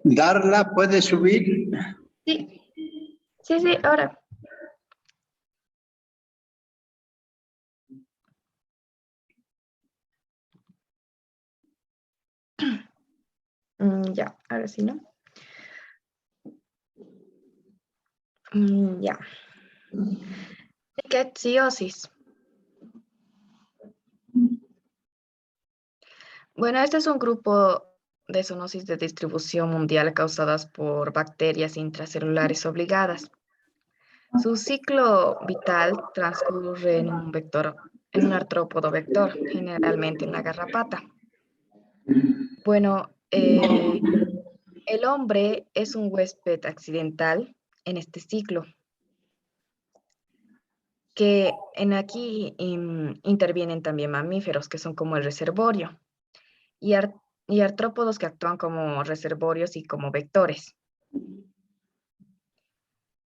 Darla, ¿puede subir? Sí, sí, ahora. Ya, ahora sí, ¿no? Ya. Rickettsiosis. Bueno, este es un grupo de zoonosis de distribución mundial causadas por bacterias intracelulares obligadas. Su ciclo vital transcurre en un vector, en un artrópodo vector, generalmente en la garrapata. Bueno, el hombre es un huésped accidental en este ciclo, que en aquí intervienen también mamíferos, que son como el reservorio, y, y artrópodos que actúan como reservorios y como vectores.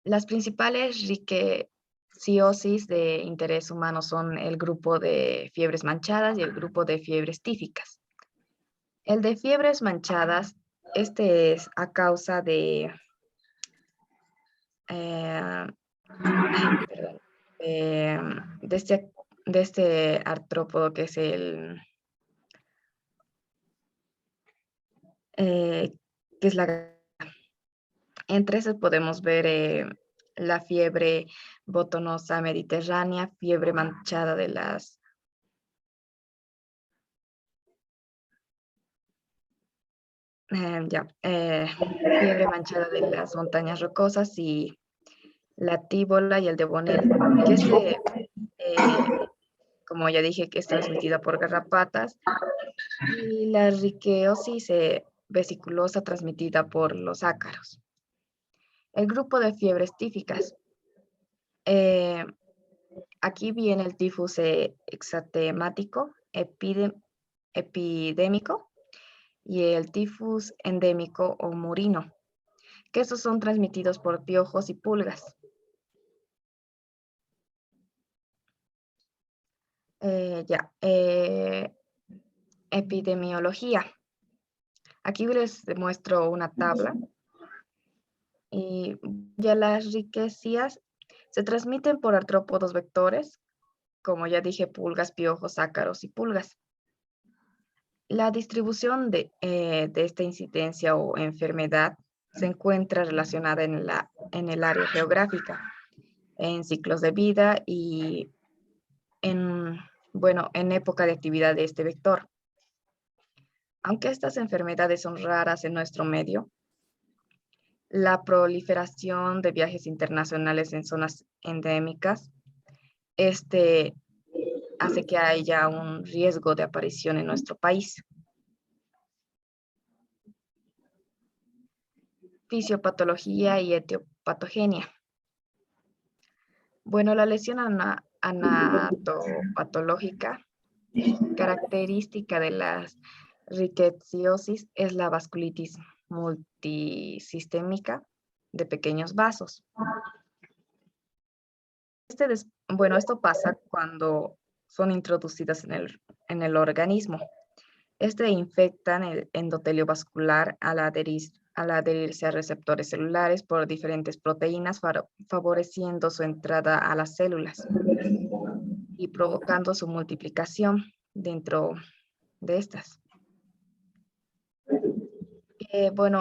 Las principales rickettsiosis de interés humano son el grupo de fiebres manchadas y el grupo de fiebres tíficas. El de fiebres manchadas, este es a causa eh, perdón, de este artrópodo que es que es la. Entre esos podemos ver la fiebre botonosa mediterránea, fiebre manchada de las fiebre manchada de las montañas rocosas y la tíbola y el devonil, que como ya dije, que es transmitida por garrapatas, y la riqueosis vesiculosa transmitida por los ácaros. El grupo de fiebres tíficas. Aquí viene el tifus exantemático epidémico y el tifus endémico o murino, que estos son transmitidos por piojos y pulgas. Epidemiología. Aquí les muestro una tabla y ya las riquecias se transmiten por artrópodos vectores, como ya dije, pulgas, piojos, ácaros y pulgas. La distribución de esta incidencia o enfermedad se encuentra relacionada en el área geográfica, en ciclos de vida y en época de actividad de este vector. Aunque estas enfermedades son raras en nuestro medio, la proliferación de viajes internacionales en zonas endémicas hace que haya un riesgo de aparición en nuestro país. Fisiopatología y etiopatogenia. Bueno, la lesión anatopatológica característica de las rickettsiosis es la vasculitis multisistémica de pequeños vasos. Esto pasa cuando son introducidas en el organismo. Infectan el endotelio vascular al adherirse a receptores celulares por diferentes proteínas, favoreciendo su entrada a las células y provocando su multiplicación dentro de estas.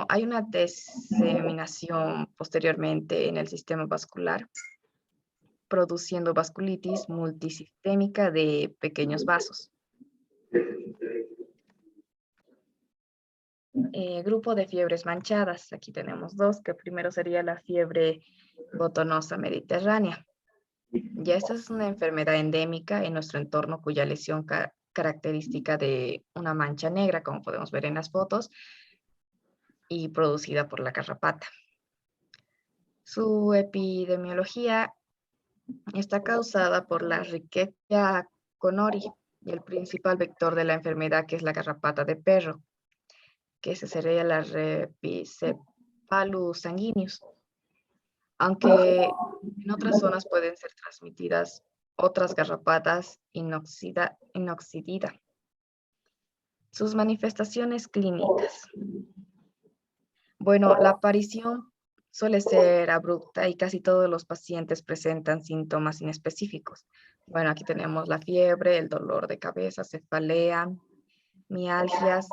Hay una diseminación posteriormente en el sistema vascular, produciendo vasculitis multisistémica de pequeños vasos. Grupo de fiebres manchadas. Aquí tenemos dos, que primero sería la fiebre botonosa mediterránea. Ya esta es una enfermedad endémica en nuestro entorno cuya lesión característica de una mancha negra, como podemos ver en las fotos, y producida por la garrapata. Su epidemiología está causada por la Rickettsia connori y el principal vector de la enfermedad, que es la garrapata de perro, que ese sería la Rhipicephalus sanguineus. aunque en otras zonas pueden ser transmitidas otras garrapatas inoxidida. Sus manifestaciones clínicas. Bueno, la aparición suele ser abrupta y casi todos los pacientes presentan síntomas inespecíficos. Bueno, aquí tenemos la fiebre, el dolor de cabeza, cefalea, mialgias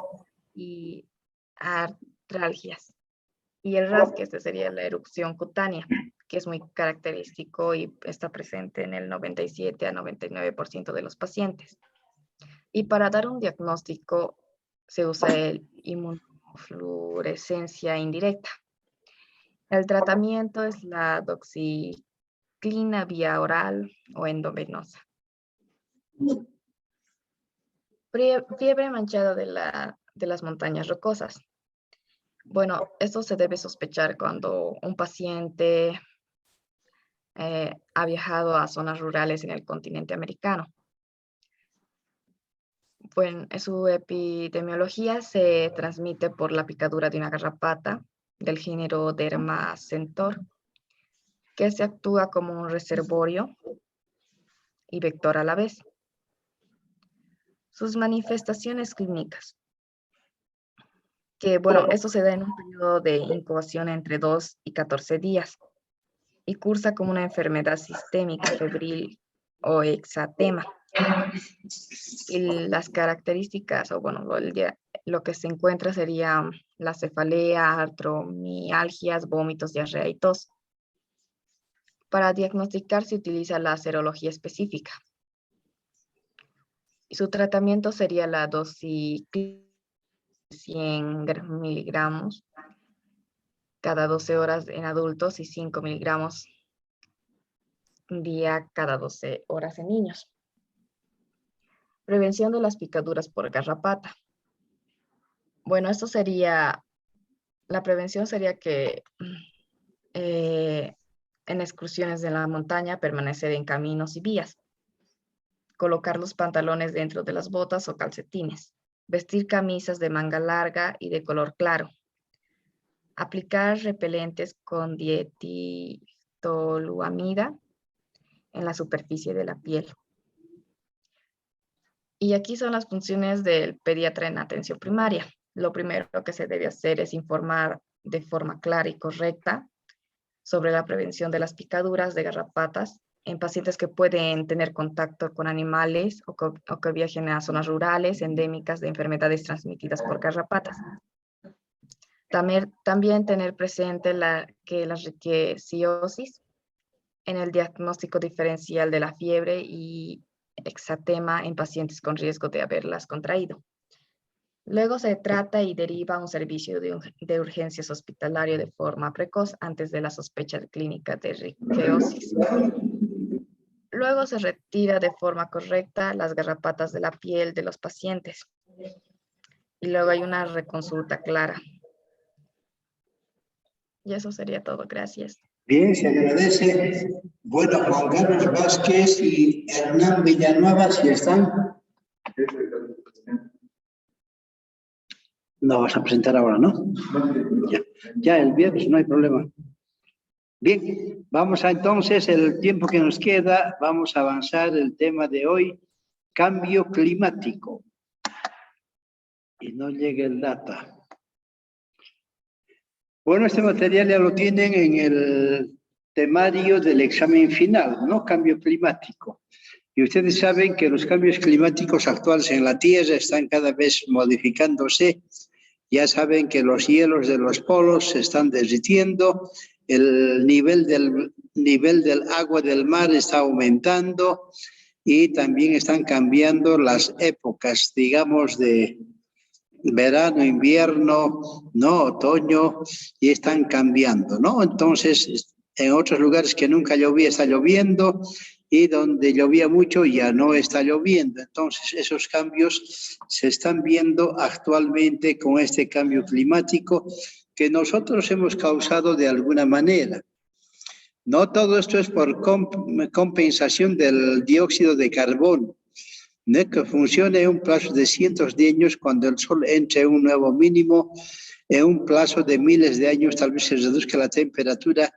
y artralgias. Y el RAS, que sería la erupción cutánea, que es muy característico y está presente en el 97 a 99% de los pacientes. Y para dar un diagnóstico se usa el inmunofluorescencia indirecta. El tratamiento es la doxiciclina vía oral o endovenosa. Fiebre manchada de las montañas rocosas. Bueno, esto se debe sospechar cuando un paciente ha viajado a zonas rurales en el continente americano. Bueno, su epidemiología se transmite por la picadura de una garrapata del género Dermacentor, que se actúa como un reservorio y vector a la vez. Sus manifestaciones clínicas. Que bueno, esto se da en un periodo de incubación entre 2 y 14 días y cursa como una enfermedad sistémica febril o exantema. Y las características, o bueno, lo que se encuentra sería la cefalea, artromialgias, vómitos, diarrea y tos. Para diagnosticar se utiliza la serología específica. Y su tratamiento sería la doxiciclina 100 miligramos cada 12 horas en adultos y 5 miligramos día cada 12 horas en niños. Prevención de las picaduras por garrapata. Bueno, esto sería, la prevención sería que en excursiones de la montaña permanecer en caminos y vías, colocar los pantalones dentro de las botas o calcetines, vestir camisas de manga larga y de color claro, aplicar repelentes con dietitoluamida en la superficie de la piel. Y aquí son las funciones del pediatra en atención primaria. Lo primero que se debe hacer es informar de forma clara y correcta sobre la prevención de las picaduras de garrapatas en pacientes que pueden tener contacto con animales o que viajen a zonas rurales endémicas de enfermedades transmitidas por garrapatas. También tener presente que la riqueciosis en el diagnóstico diferencial de la fiebre y exantema en pacientes con riesgo de haberlas contraído. Luego se trata y deriva a un servicio de urgencias hospitalario de forma precoz antes de la sospecha clínica de riqueciosis. Luego se retira de forma correcta las garrapatas de la piel de los pacientes. Y luego hay una reconsulta clara. Y eso sería todo. Gracias. Bien, se agradece. Bueno, Juan Carlos Vázquez y Hernán Villanueva, si están. No vas a presentar ahora, ¿no? Ya el viernes, no hay problema. Bien, vamos a entonces, el tiempo que nos queda, vamos a avanzar el tema de hoy, cambio climático. Y no llega el data. Bueno, este material ya lo tienen en el temario del examen final, ¿no? Cambio climático. Y ustedes saben que los cambios climáticos actuales en la Tierra están cada vez modificándose. Ya saben que los hielos de los polos se están derritiendo, el nivel del agua del mar está aumentando y también están cambiando las épocas, digamos, de verano, invierno, ¿no? Otoño, y están cambiando, ¿no? Entonces, en otros lugares que nunca llovía, está lloviendo, y donde llovía mucho ya no está lloviendo. Entonces, esos cambios se están viendo actualmente con este cambio climático que nosotros hemos causado de alguna manera. No todo esto es por compensación del dióxido de carbono, ¿no? Que funcione en un plazo de cientos de años cuando el Sol entre en un nuevo mínimo, en un plazo de miles de años tal vez se reduzca la temperatura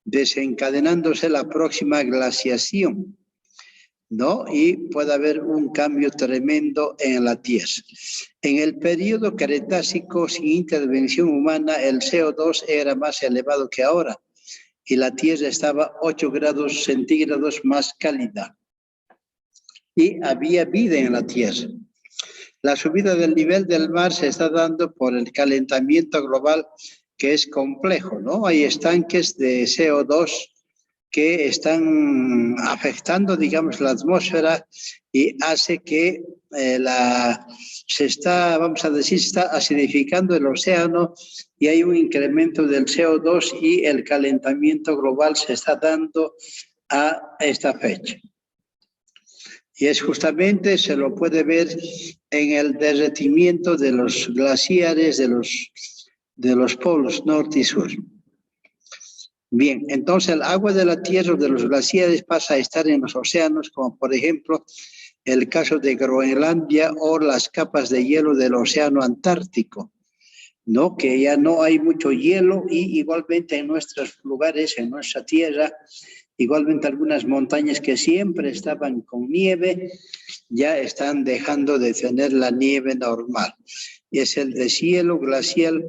desencadenándose la próxima glaciación, ¿no? Y puede haber un cambio tremendo en la Tierra. En el periodo Cretácico, sin intervención humana, el CO2 era más elevado que ahora y la Tierra estaba 8 grados centígrados más cálida. Y había vida en la Tierra. La subida del nivel del mar se está dando por el calentamiento global, que es complejo, ¿no? Hay estanques de CO2 que están afectando, digamos, la atmósfera y hace que se está acidificando el océano y hay un incremento del CO2 y el calentamiento global se está dando a esta fecha. Y es justamente, se lo puede ver en el derretimiento de los glaciares de los polos norte y sur. Bien, entonces el agua de la tierra o de los glaciares pasa a estar en los océanos, como por ejemplo el caso de Groenlandia o las capas de hielo del océano Antártico, ¿no? Que ya no hay mucho hielo y igualmente en nuestros lugares, en nuestra tierra, igualmente algunas montañas que siempre estaban con nieve, ya están dejando de tener la nieve normal. Y es el deshielo glacial,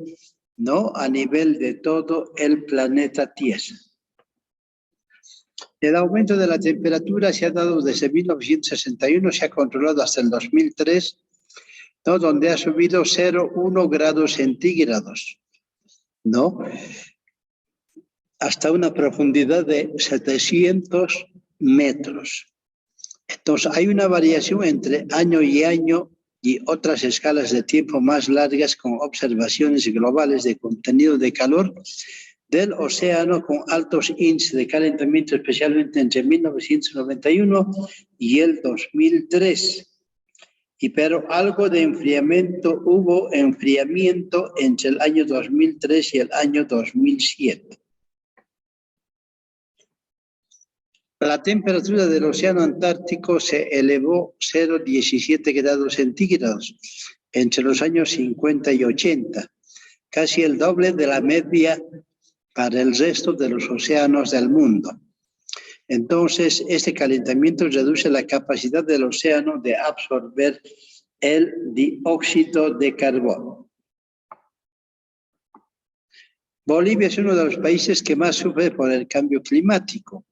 ¿no? A nivel de todo el planeta Tierra. El aumento de la temperatura se ha dado desde 1961, se ha controlado hasta el 2003, ¿no? Donde ha subido 0,1 grados centígrados, ¿no? Hasta una profundidad de 700 metros. Entonces, hay una variación entre año y año y otras escalas de tiempo más largas con observaciones globales de contenido de calor del océano con altos índices de calentamiento, especialmente entre 1991 y el 2003. Pero algo de enfriamiento, hubo enfriamiento entre el año 2003 y el año 2007. La temperatura del océano Antártico se elevó 0,17 grados centígrados entre los años 50 y 80, casi el doble de la media para el resto de los océanos del mundo. Entonces, este calentamiento reduce la capacidad del océano de absorber el dióxido de carbono. Bolivia es uno de los países que más sufre por el cambio climático.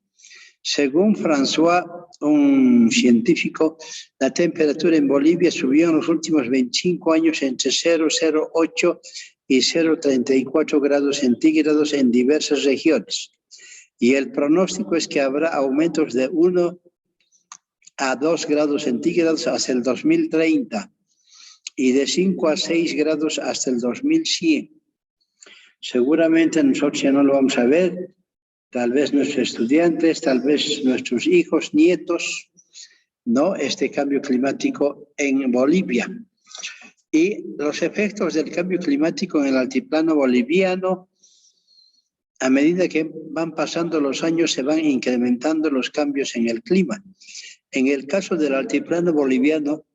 Según François, un científico, la temperatura en Bolivia subió en los últimos 25 años entre 0,08 y 0,34 grados centígrados en diversas regiones. Y el pronóstico es que habrá aumentos de 1 a 2 grados centígrados hasta el 2030 y de 5 a 6 grados hasta el 2100. Seguramente nosotros ya no lo vamos a ver, tal vez nuestros estudiantes, tal vez nuestros hijos, nietos, ¿no? Este cambio climático en Bolivia. Y los efectos del cambio climático en el altiplano boliviano, a medida que van pasando los años, se van incrementando los cambios en el clima. En el caso del altiplano boliviano,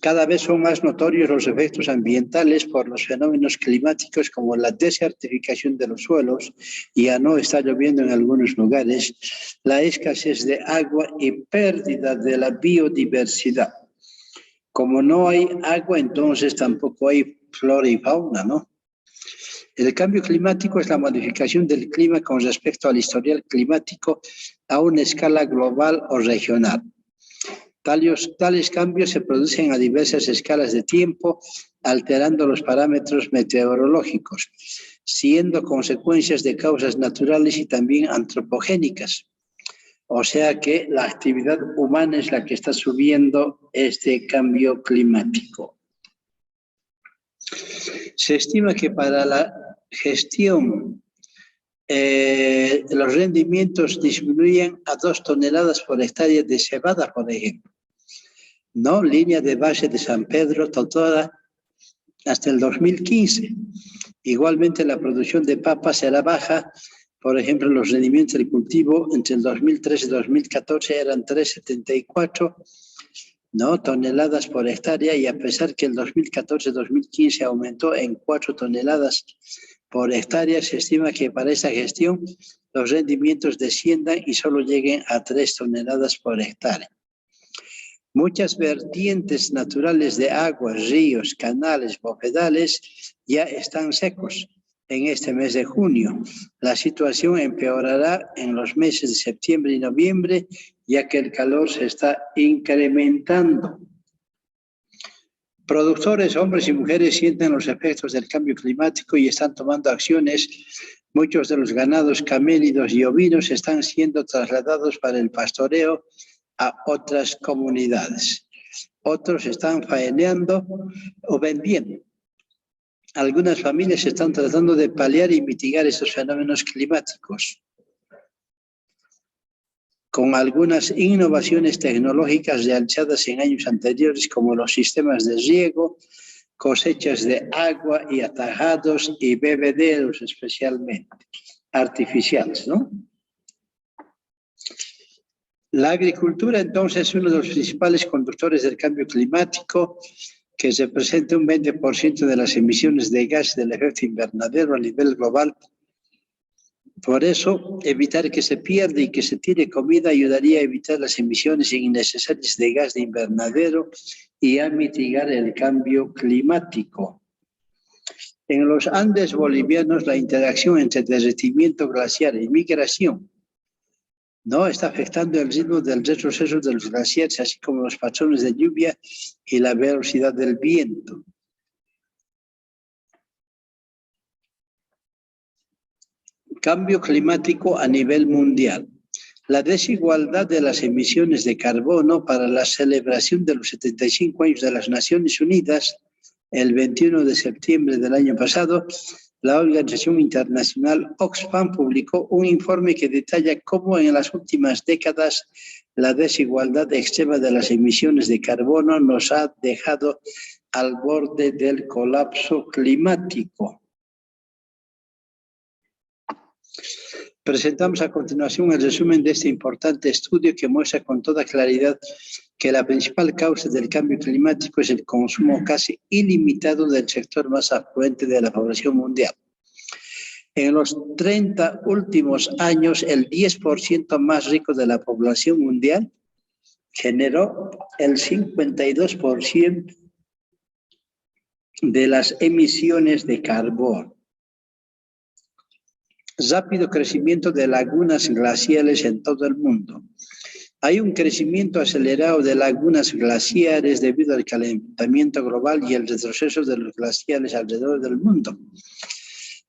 cada vez son más notorios los efectos ambientales por los fenómenos climáticos como la desertificación de los suelos, ya no está lloviendo en algunos lugares, la escasez de agua y pérdida de la biodiversidad. Como no hay agua, entonces tampoco hay flora y fauna, ¿no? El cambio climático es la modificación del clima con respecto al historial climático a una escala global o regional. Tales cambios se producen a diversas escalas de tiempo, alterando los parámetros meteorológicos, siendo consecuencias de causas naturales y también antropogénicas. O sea que la actividad humana es la que está subiendo este cambio climático. Se estima que para la gestión los rendimientos disminuyen a 2 toneladas por hectárea de cebada, por ejemplo. ¿No? Línea de base de San Pedro, Totora, hasta el 2015. Igualmente la producción de papa será baja. Por ejemplo, los rendimientos del cultivo entre el 2013 y 2014 eran 3,74, ¿no? Toneladas por hectárea, y a pesar que el 2014-2015 aumentó en 4 toneladas por hectárea, se estima que para esta gestión los rendimientos desciendan y solo lleguen a 3 toneladas por hectárea. Muchas vertientes naturales de aguas, ríos, canales, bofedales ya están secos en este mes de junio. La situación empeorará en los meses de septiembre y noviembre, ya que el calor se está incrementando. Productores, hombres y mujeres, sienten los efectos del cambio climático y están tomando acciones. Muchos de los ganados camélidos y ovinos están siendo trasladados para el pastoreo a otras comunidades. Otros están faeneando o vendiendo. Algunas familias están tratando de paliar y mitigar estos fenómenos climáticos con algunas innovaciones tecnológicas realizadas en años anteriores, como los sistemas de riego, cosechas de agua y atajados y bebederos especialmente artificiales, ¿no? La agricultura, entonces, es uno de los principales conductores del cambio climático, que representa un 20% de las emisiones de gases del efecto invernadero a nivel global. Por eso, evitar que se pierda y que se tire comida ayudaría a evitar las emisiones innecesarias de gas de invernadero y a mitigar el cambio climático. En los Andes bolivianos, la interacción entre derretimiento glaciar y migración no está afectando el ritmo del retroceso de los glaciares, así como los patrones de lluvia y la velocidad del viento. Cambio climático a nivel mundial. La desigualdad de las emisiones de carbono para la celebración de los 75 años de las Naciones Unidas, el 21 de septiembre del año pasado, la Organización Internacional Oxfam publicó un informe que detalla cómo en las últimas décadas la desigualdad extrema de las emisiones de carbono nos ha dejado al borde del colapso climático. Presentamos a continuación el resumen de este importante estudio que muestra con toda claridad que la principal causa del cambio climático es el consumo casi ilimitado del sector más afluente de la población mundial. En los 30 últimos años, el 10% más rico de la población mundial generó el 52% de las emisiones de carbono. Rápido crecimiento de lagunas glaciales en todo el mundo. Hay un crecimiento acelerado de lagunas glaciares debido al calentamiento global y el retroceso de los glaciares alrededor del mundo.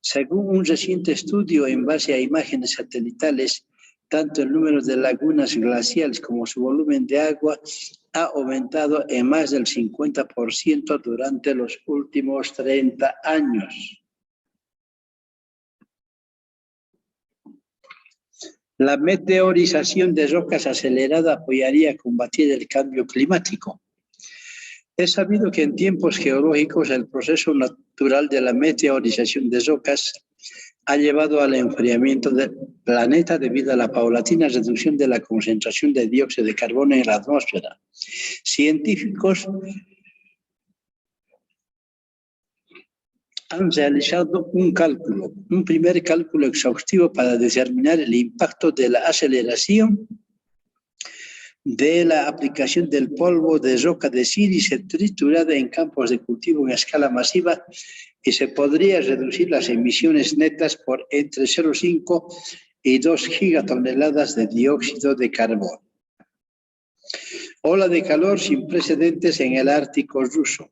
Según un reciente estudio en base a imágenes satelitales, tanto el número de lagunas glaciales como su volumen de agua ha aumentado en más del 50% durante los últimos 30 años. La meteorización de rocas acelerada apoyaría a combatir el cambio climático. Es sabido que en tiempos geológicos el proceso natural de la meteorización de rocas ha llevado al enfriamiento del planeta debido a la paulatina reducción de la concentración de dióxido de carbono en la atmósfera. Científicos han realizado un primer cálculo exhaustivo para determinar el impacto de la aceleración de la aplicación del polvo de roca de sílice triturada en campos de cultivo en escala masiva, y se podría reducir las emisiones netas por entre 0,5 y 2 gigatoneladas de dióxido de carbono. Ola de calor sin precedentes en el Ártico ruso.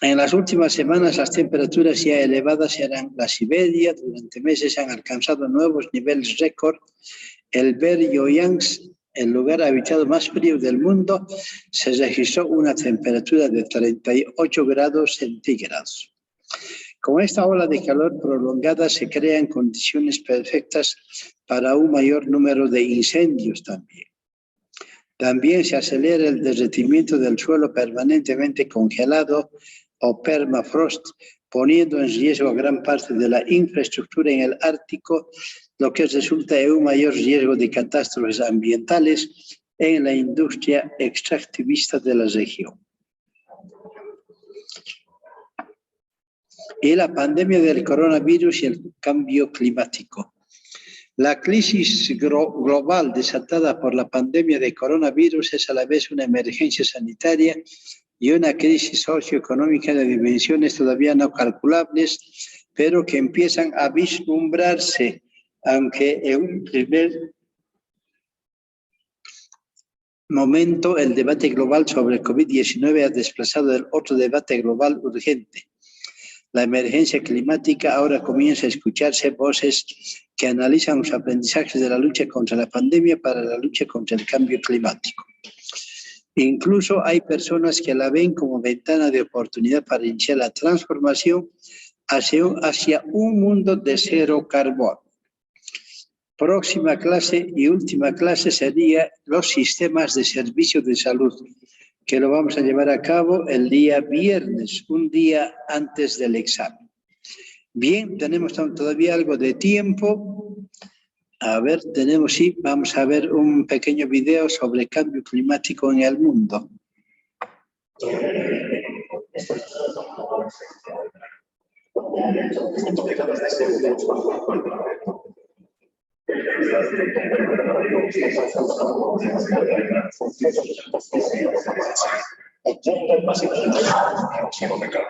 En las últimas semanas, las temperaturas ya elevadas en la Siberia durante meses han alcanzado nuevos niveles récord. El Verkhoyansk, el lugar habitado más frío del mundo, se registró una temperatura de 38 grados centígrados. Con esta ola de calor prolongada se crean condiciones perfectas para un mayor número de incendios también. También se acelera el derretimiento del suelo permanentemente congelado o permafrost, poniendo en riesgo a gran parte de la infraestructura en el Ártico, lo que resulta en un mayor riesgo de catástrofes ambientales en la industria extractivista de la región. y la pandemia del coronavirus y el cambio climático. La crisis global desatada por la pandemia de coronavirus es a la vez una emergencia sanitaria y una crisis socioeconómica de dimensiones todavía no calculables, pero que empiezan a vislumbrarse, aunque en un primer momento el debate global sobre el COVID-19 ha desplazado el otro debate global urgente. La emergencia climática. Ahora comienza a escucharse voces que analizan los aprendizajes de la lucha contra la pandemia para la lucha contra el cambio climático. Incluso hay personas que la ven como ventana de oportunidad para iniciar la transformación hacia un mundo de cero carbono. Próxima clase y última clase sería los sistemas de servicio de salud, que lo vamos a llevar a cabo el día viernes, un día antes del examen. Bien, tenemos todavía algo de tiempo. A ver, sí, vamos a ver un pequeño video sobre cambio climático en el mundo.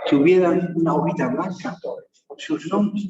Tuvieran una ovita blanca, sus nombres.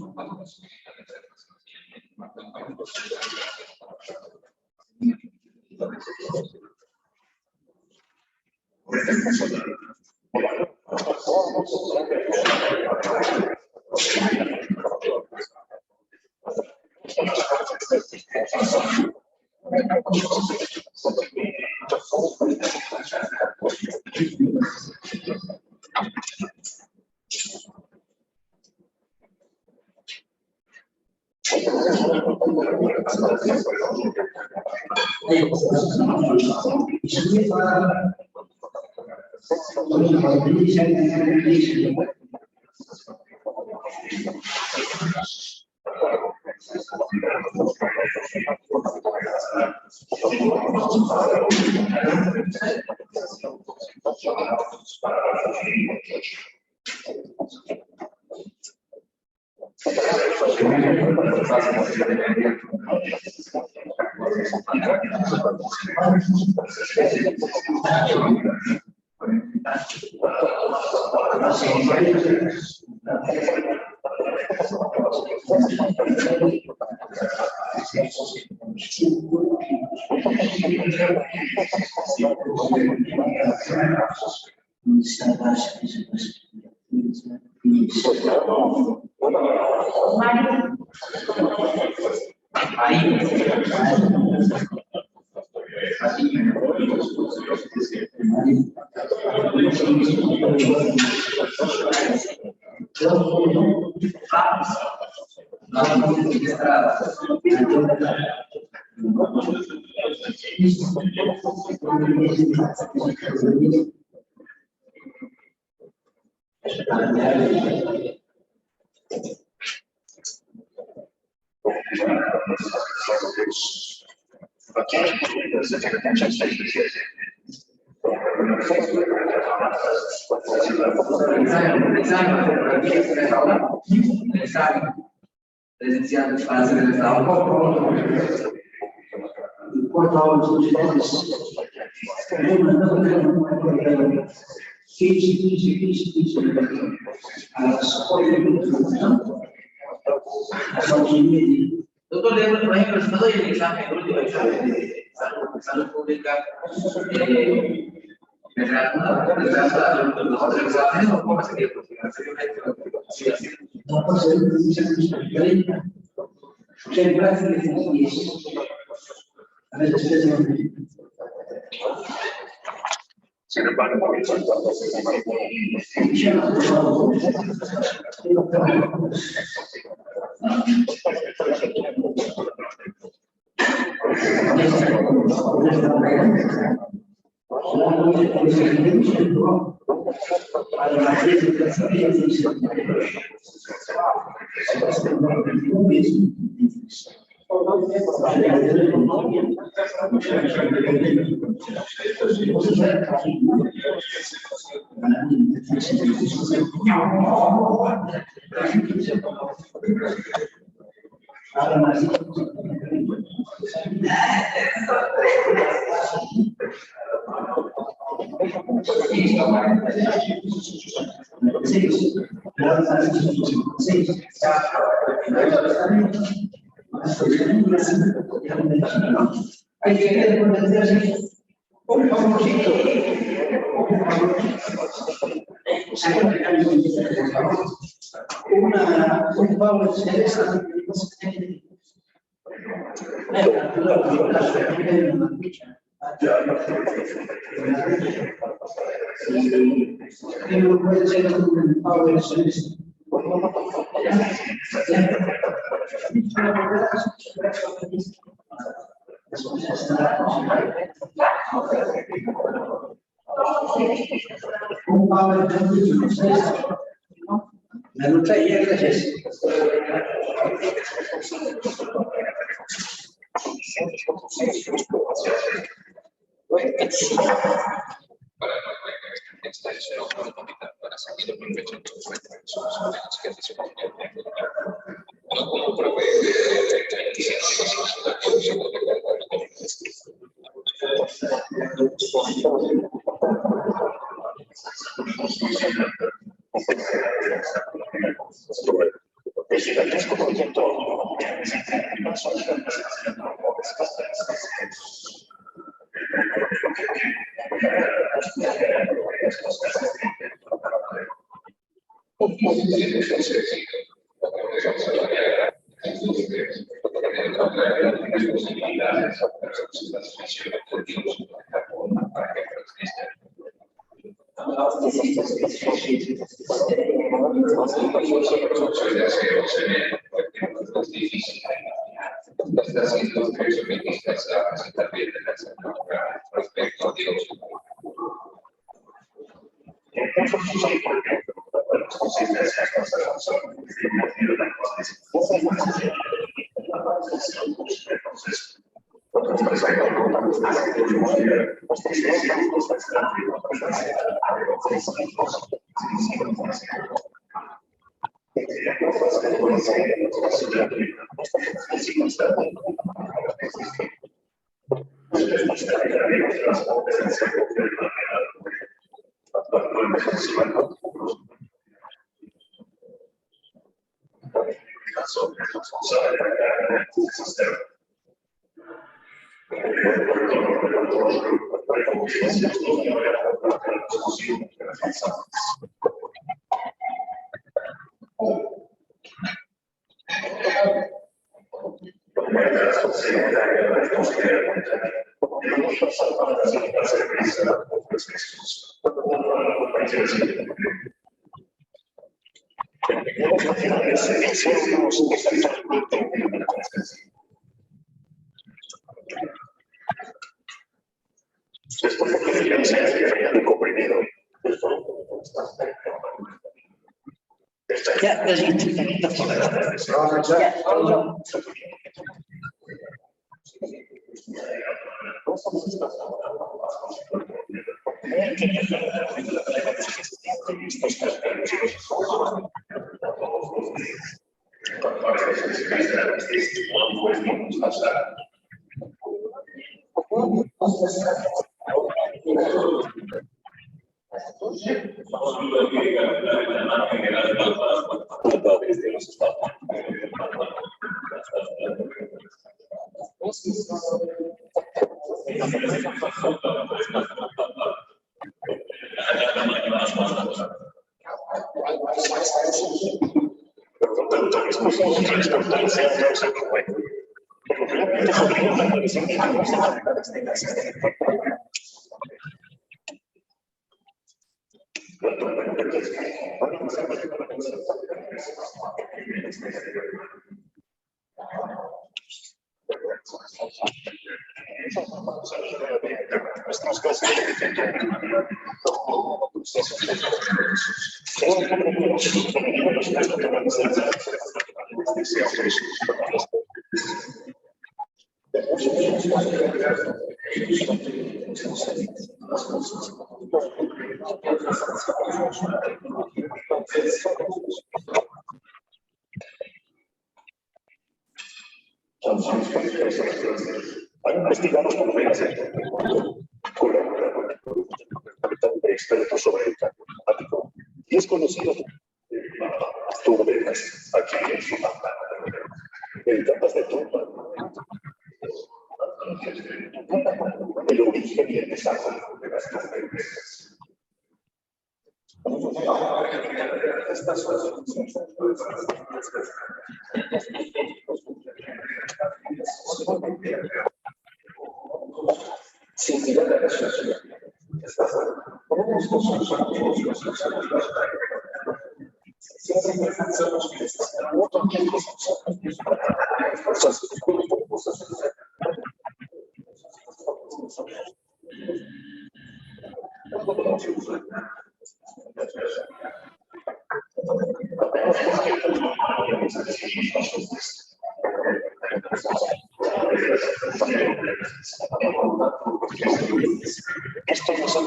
Doctor, por ejemplo, si no doy el examen, el último examen de salud pública, me reanuda los otros exámenes o cómo sería posteriormente. No puede ser un examen diferente. En práctica es a veces Sin embargo, Hay que ponerse un favorcito. Un favor puede ser un power celeste. Un power celeste. La lucha y gracias. Han investigado con de expertos sobre el cambio climático y es conocido turbenas aquí en Sudamérica. En capas de tumba, el origen y el desarrollo de las turbenas. Sin mirar a la sociedad. Esto no son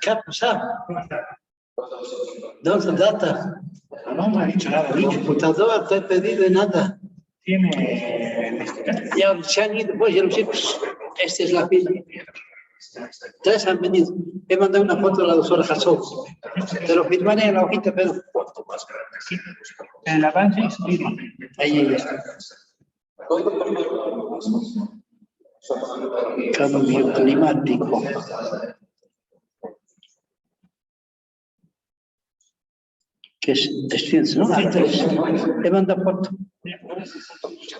¿Qué ha pasado? ¿Dónde data? No me ha dicho nada. Mi computadora no te he pedido nada. Tiene... Ya se han ido, pues ya los chicos. Esta es la pila. Tres han venido. He mandado una foto a la doctora Jassó. Te lo firmaré en la hojita, pero... En el avance escribo. Ahí está. Cambio climático. Que es ciencia, ¿no? Ahí tres. He mandado foto.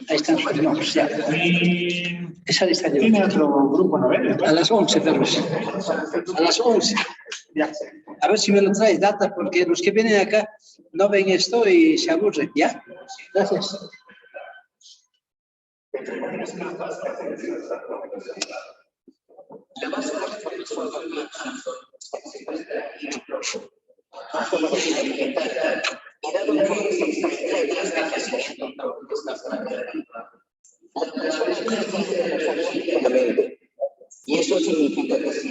Ahí están sus nombres, ya. Esa lista Tiene otro grupo novel. a las 11, tal vez. A las 11. Ya. A ver si me lo traes, Data, porque los que vienen acá no ven esto y se aburren. ¿Ya? Gracias. Y eso significa que si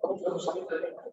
Vamos a